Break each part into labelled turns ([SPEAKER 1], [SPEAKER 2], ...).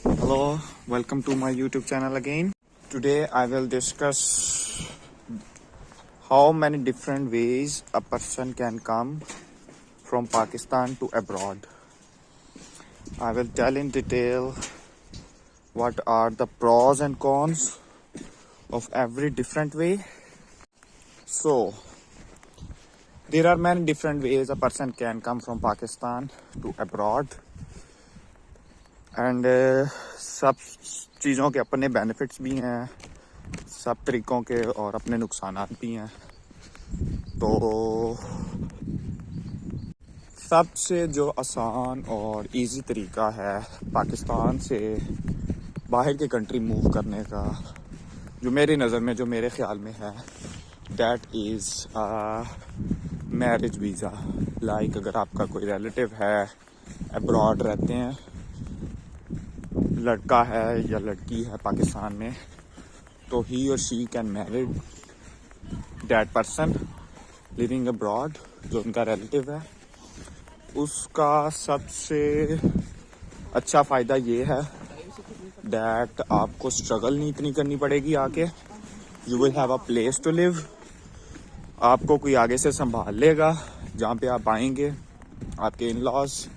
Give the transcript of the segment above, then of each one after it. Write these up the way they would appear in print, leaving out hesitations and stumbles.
[SPEAKER 1] Hello, welcome to my YouTube channel again. Today I will discuss how many different ways a person can come from Pakistan to abroad. I will tell in detail what are the pros and cons of every different way. So, there are many different ways a person can come from Pakistan to abroad. And सब चीज़ों के अपने benefits भी हैं, सब तरीक़ों के और अपने नुकसानात भी हैं। तो सबसे जो आसान और इजी तरीका है पाकिस्तान से बाहर के कंट्री मूव करने का, जो मेरी नज़र में, जो मेरे ख़्याल में है, that is marriage visa. Like अगर आपका कोई रिलेटिव है, अब्रॉड रहते हैं, लड़का है या लड़की है पाकिस्तान में, तो ही और she can married that person living abroad, जो उनका रिलेटिव है। उसका सबसे अच्छा फ़ायदा ये है दैट आपको स्ट्रगल नहीं इतनी करनी पड़ेगी आके। You will have a place to live. आपको कोई आगे से संभाल लेगा जहाँ पे आप आएंगे। आपके इन लॉज,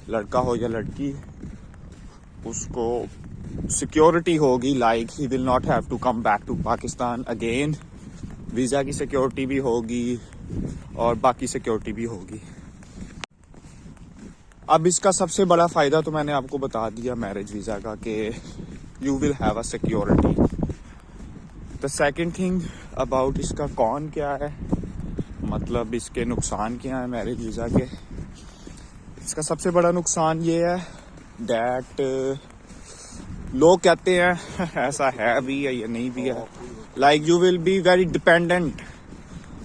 [SPEAKER 1] लड़का हो या लड़की, उसको सिक्योरिटी होगी। Like he will not have to come back to Pakistan again. Visa की सिक्योरिटी भी होगी और बाकी सिक्योरिटी भी होगी। अब इसका सबसे बड़ा फ़ायदा तो मैंने आपको बता दिया मैरिज वीज़ा का, कि you will have a security. The second thing about इसका कौन क्या है, मतलब इसके नुकसान क्या है मैरिज वीज़ा के। इसका सबसे बड़ा नुकसान ये है दैट लोग कहते हैं ऐसा है भी है या नहीं भी है, like you will be very dependent.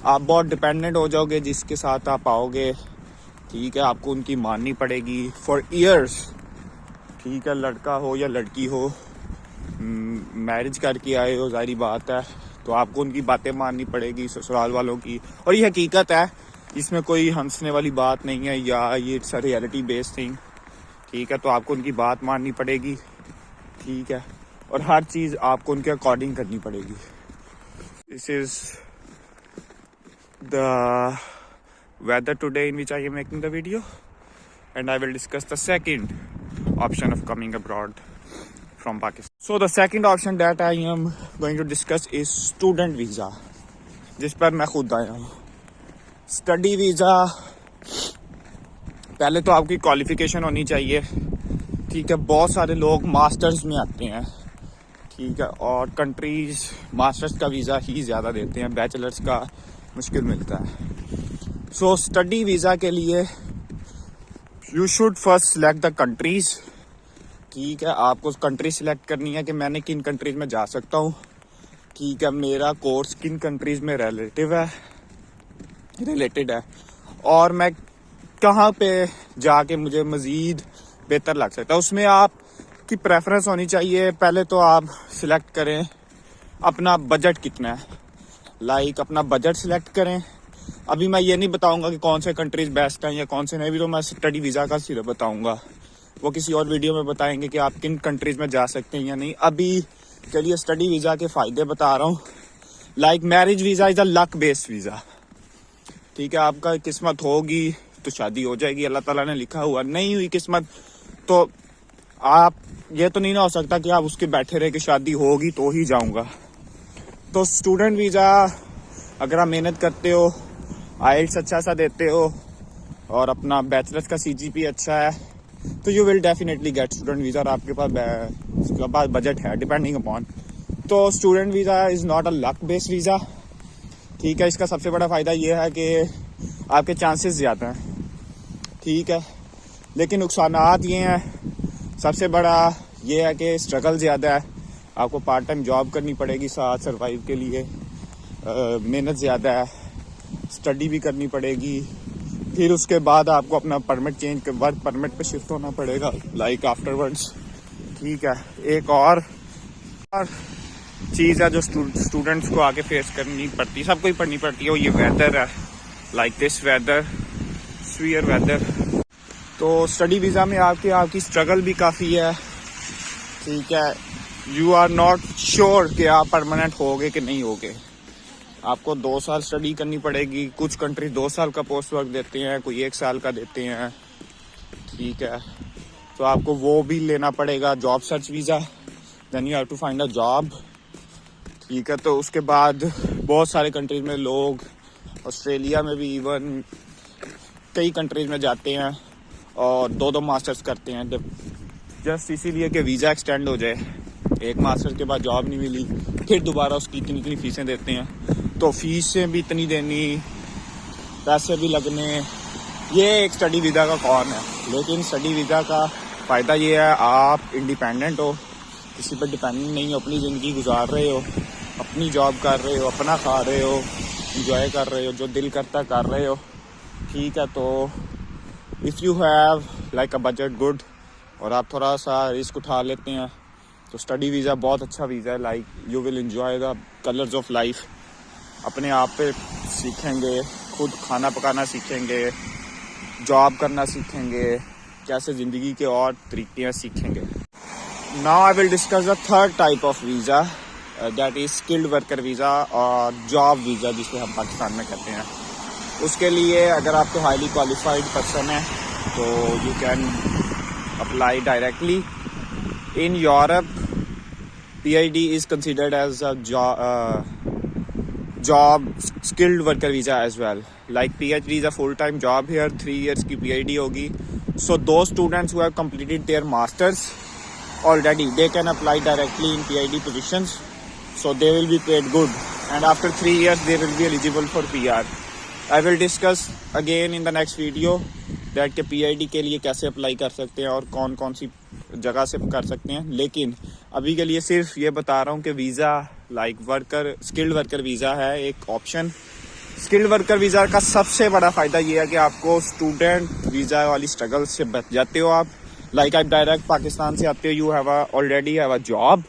[SPEAKER 1] आप बहुत डिपेंडेंट हो जाओगे जिसके साथ आप आओगे। ठीक है, आपको उनकी माननी पड़ेगी फॉर ईयर्स। ठीक है, लड़का हो या लड़की हो, मैरिज करके आए हो, जाहिर बात है, तो आपको उनकी बातें माननी पड़ेगी, ससुराल वालों की। और ये हकीकत है, इसमें कोई हंसने वाली बात नहीं है या ये it's a reality based thing. ठीक है, तो आपको उनकी बात माननी पड़ेगी। ठीक है, और हर चीज़ आपको उनके अकॉर्डिंग करनी पड़ेगी। This is the weather today in which I am making the video, and I will discuss the second option of coming abroad from Pakistan. So the second option that I am going to discuss is student visa, जिस पर मैं खुद आया हूँ। Study visa, पहले तो आपकी qualification होनी चाहिए। ठीक है, बहुत सारे लोग मास्टर्स में आते हैं। ठीक है, और कंट्रीज मास्टर्स का वीज़ा ही ज़्यादा देते हैं, बैचलर्स का मुश्किल मिलता है। सो स्टडी वीज़ा के लिए you should first select the countries. ठीक है, आपको कंट्री सिलेक्ट करनी है कि मैंने किन कंट्रीज में जा सकता हूँ। ठीक है, मेरा कोर्स किन कंट्रीज में रिलेटेड है और मैं कहाँ पे जाके मुझे मज़ीद बेहतर लग सकता है। उसमें आपकी प्रेफरेंस होनी चाहिए। पहले तो आप सिलेक्ट करें अपना बजट कितना है, लाइक अपना बजट सिलेक्ट करें। अभी मैं ये नहीं बताऊंगा कि कौन से कंट्रीज बेस्ट हैं या कौन से नहीं, भी तो मैं स्टडी वीज़ा का सिर्फ बताऊंगा। वो किसी और वीडियो में बताएंगे कि आप किन कंट्रीज में जा सकते हैं या नहीं। अभी के लिए स्टडी वीज़ा के फ़ायदे बता रहा हूँ। Like marriage visa is a luck based visa. ठीक है, आपका किस्मत होगी तो शादी हो जाएगी, अल्लाह ताला ने लिखा हुआ। नहीं हुई किस्मत तो आप, ये तो नहीं ना हो सकता कि आप उसके बैठे रहे कि शादी होगी तो ही जाऊंगा। तो स्टूडेंट वीज़ा, अगर आप मेहनत करते हो, आइल्स अच्छा सा देते हो और अपना बैचलर्स का CGPA अच्छा है, तो you will definitely get student visa. और आपके पास बजट है, डिपेंडिंग अपॉन। तो student visa is not a luck based visa. ठीक है, इसका सबसे बड़ा फ़ायदा ये है कि आपके चांसेस ज़्यादा हैं। ठीक है, लेकिन नुकसानात ये हैं, सबसे बड़ा ये है कि स्ट्रगल ज़्यादा है। आपको पार्ट टाइम जॉब करनी पड़ेगी साथ सर्वाइव के लिए। मेहनत ज़्यादा है, स्टडी भी करनी पड़ेगी। फिर उसके बाद आपको अपना परमिट चेंज कर वर्क परमिट पे शिफ्ट होना पड़ेगा, लाइक आफ्टरवर्ड्स। ठीक है, एक और चीज़ है जो स्टूडेंट्स को आगे फेस करनी पड़ती है, सबको ही पढ़नी पड़ती है, वो ये वेदर है। Like this weather, severe weather. तो स्टडी वीज़ा में आपकी स्ट्रगल भी काफ़ी है। ठीक है, यू आर नॉट श्योर कि आप परमानेंट होगे कि नहीं होगे। आपको 2 साल स्टडी करनी पड़ेगी। कुछ कंट्री 2 साल का पोस्ट वर्क देते हैं, कोई 1 साल का देते हैं। ठीक है, तो आपको वो भी लेना पड़ेगा, job search visa. Then you have to find a job. ठीक है, तो उसके बाद बहुत सारे कंट्रीज में लोग, ऑस्ट्रेलिया में भी इवन कई कंट्रीज में जाते हैं और 2-2 मास्टर्स करते हैं, जस्ट इसीलिए कि वीज़ा एक्सटेंड हो जाए। एक मास्टर के बाद जॉब नहीं मिली, फिर दोबारा उसकी इतनी फीसें देते हैं, तो फीसें भी इतनी देनी, पैसे भी लगने। ये एक स्टडी वीज़ा का कौन है। लेकिन स्टडी वीज़ा का फ़ायदा ये है, आप इंडिपेंडेंट हो, किसी पर डिपेंडेंट नहीं हो, अपनी ज़िंदगी गुजार रहे हो, अपनी जॉब कर रहे हो, अपना खा रहे हो, इंजॉय कर रहे हो, जो दिल करता कर रहे हो। ठीक है, तो if you have like a budget good और आप थोड़ा सा रिस्क उठा लेते हैं, तो स्टडी वीज़ा बहुत अच्छा वीज़ा है। Like you will enjoy the colours of life. अपने आप पे सीखेंगे, खुद खाना पकाना सीखेंगे, जॉब करना सीखेंगे, कैसे ज़िंदगी के और तरीके सीखेंगे। Now I will discuss the third type of visa, that is skilled worker visa और जॉब वीज़ा, जिसे हम पाकिस्तान में कहते हैं। उसके लिए अगर आपको हाईली क्वालिफाइड पर्सन है तो you can apply directly. In Europe, PhD is considered as a job skilled worker visa as well. Like PhD is a full-time job here, 3 years की PhD होगी. So those students who have completed their masters already, they can apply directly in PhD positions. So they will be paid good, and after 3 years they will be eligible for PR. I will discuss again in the next video that के PhD के लिए कैसे apply कर सकते हैं और कौन कौन सी जगह से कर सकते हैं। लेकिन अभी के लिए सिर्फ ये बता रहा हूँ कि visa like skilled worker visa है एक ऑप्शन। स्किल्ड वर्कर वीज़ा का सबसे बड़ा फ़ायदा ये है कि आपको स्टूडेंट वीज़ा वाली स्ट्रगल से बच जाते हो आप। लाइक आप डायरेक्ट पाकिस्तान से आते हो, you have already have a job,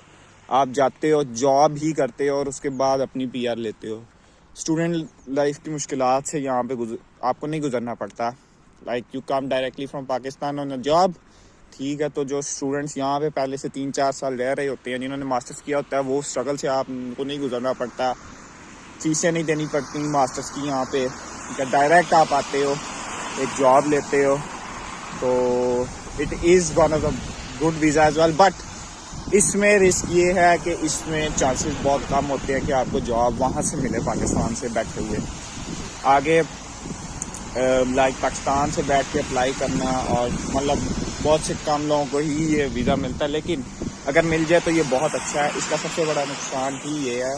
[SPEAKER 1] आप जाते हो, जॉब ही करते हो और उसके बाद अपनी PR लेते हो। स्टूडेंट लाइफ की मुश्किलात से यहाँ पे आपको नहीं गुजरना पड़ता। Like you come directly from Pakistan on a job. ठीक है, तो जो स्टूडेंट्स यहाँ पे पहले से 3-4 साल रह रहे होते हैं, जिन्होंने मास्टर्स किया होता है, वो स्ट्रगल से आपको नहीं गुजरना पड़ता, फीसें नहीं देनी पड़ती मास्टर्स की यहाँ पे। डायरेक्ट आप आते हो, एक जॉब लेते हो, तो it is one of the good visa as well. But इसमें रिस्क ये है कि इसमें चांसेस बहुत कम होते हैं कि आपको जॉब वहाँ से मिले पाकिस्तान से बैठे हुए। आगे लाइक पाकिस्तान से बैठ के अप्लाई करना, और मतलब बहुत से कम लोगों को ही ये वीज़ा मिलता है, लेकिन अगर मिल जाए तो ये बहुत अच्छा है। इसका सबसे बड़ा नुकसान ही ये है,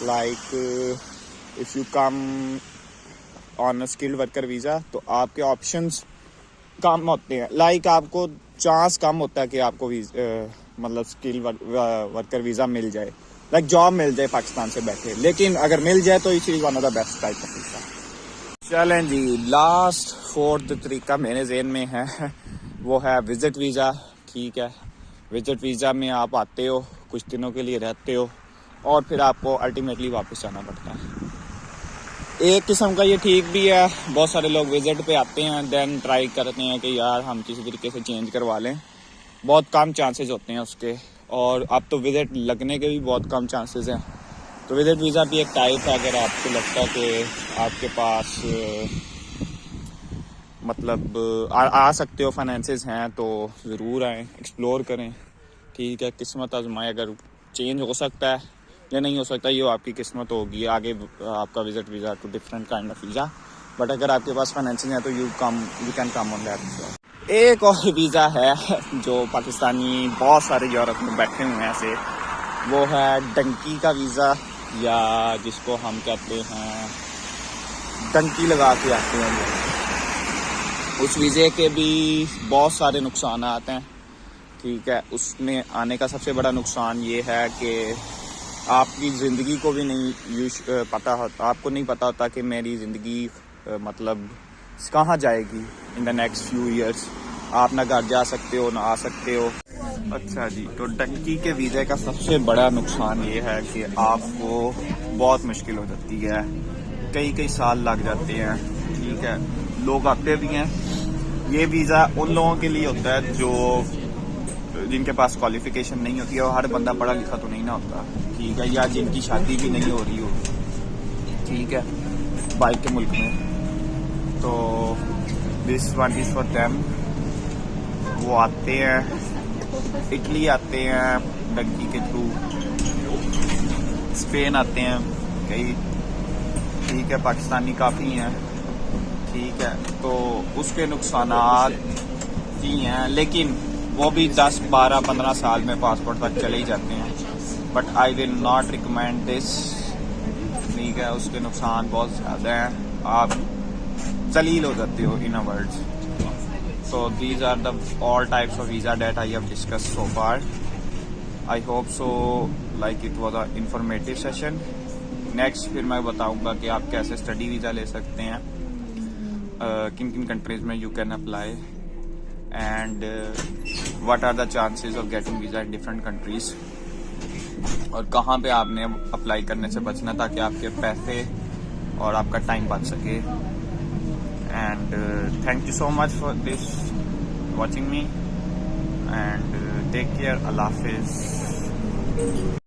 [SPEAKER 1] like if you come on a skilled worker visa तो आपके ऑप्शंस कम होते हैं। लाइक आपको चांस कम होता है कि आपको मतलब स्किल वर्कर वीज़ा मिल जाए, लाइक जॉब मिल जाए पाकिस्तान से बैठे। लेकिन अगर मिल जाए तो इस one of the best type of visa. चलें जी, लास्ट 4th तरीका मेरे जहन में है, वो है विज़िट वीज़ा। ठीक है, विज़िट वीज़ा में आप आते हो, कुछ दिनों के लिए रहते हो और फिर आपको अल्टीमेटली वापस आना पड़ता है। एक किस्म का ये ठीक भी है, बहुत सारे लोग विज़िट पे आते हैं, देन ट्राई करते हैं कि यार हम किसी तरीके से चेंज करवा लें। बहुत कम चांसेस होते हैं उसके, और अब तो विज़िट लगने के भी बहुत कम चांसेस हैं। तो विज़िट वीज़ा भी एक टाइप है। अगर आपको लगता है कि आपके पास मतलब आ सकते हो, फाइनेंसेस हैं, तो ज़रूर आएँ, एक्सप्लोर करें। ठीक है, किस्मत आजमाएं, अगर चेंज हो सकता है या नहीं हो सकता, ये आपकी किस्मत होगी। आगे आपका visit visa to different kind of visa, but अगर आपके पास फाइनेंसिंग है तो you can come on that. एक और वीज़ा है जो पाकिस्तानी बहुत सारे यूरोप में बैठे हुए हैं ऐसे, वो है डंकी का वीज़ा, या जिसको हम कहते हैं डंकी लगा के आते हैं। उस वीज़े के भी बहुत सारे नुकसान आते हैं। ठीक है, उसमें आने का सबसे बड़ा नुकसान ये है कि आपकी ज़िंदगी को भी नहीं पता होता, आपको नहीं पता होता कि मेरी ज़िंदगी मतलब कहाँ जाएगी in the next few years. आप ना घर जा सकते हो ना आ सकते हो। अच्छा जी, तो डंकी के वीज़े का सबसे बड़ा नुकसान ये है कि आपको बहुत मुश्किल हो जाती है, कई साल लग जाते हैं। ठीक है, लोग आते भी हैं। ये वीज़ा उन लोगों के लिए होता है जो जिनके पास क्वालिफिकेशन नहीं होती है, और हर बंदा पढ़ा लिखा तो नहीं ना होता, ठीक है, या जिनकी शादी भी नहीं हो रही हो, ठीक है, बाइक के मुल्क में, तो this one is for them. वो आते हैं, इटली आते हैं डंकी के थ्रू, स्पेन आते हैं कई, ठीक है, पाकिस्तानी काफ़ी हैं, ठीक है, तो उसके नुकसानात ही हैं, लेकिन वो भी 10, 12, 15 साल में पासपोर्ट तक चले ही जाते हैं, but I will not recommend this, ठीक है, उसके नुकसान बहुत ज़्यादा हैं, आप जलील हो जाते हो in a words. So these are the all types of visa that I have discussed so far. I hope so like it was a informative session. Next फिर मैं बताऊंगा कि आप कैसे स्टडी वीज़ा ले सकते हैं, किन किन कंट्रीज में you can apply, and what are the chances of getting visa in different countries, और कहाँ पे आपने अप्लाई करने से बचना ताकि आपके पैसे और आपका टाइम बच सके। And thank you so much for this watching me, and take care. Allah Hafiz.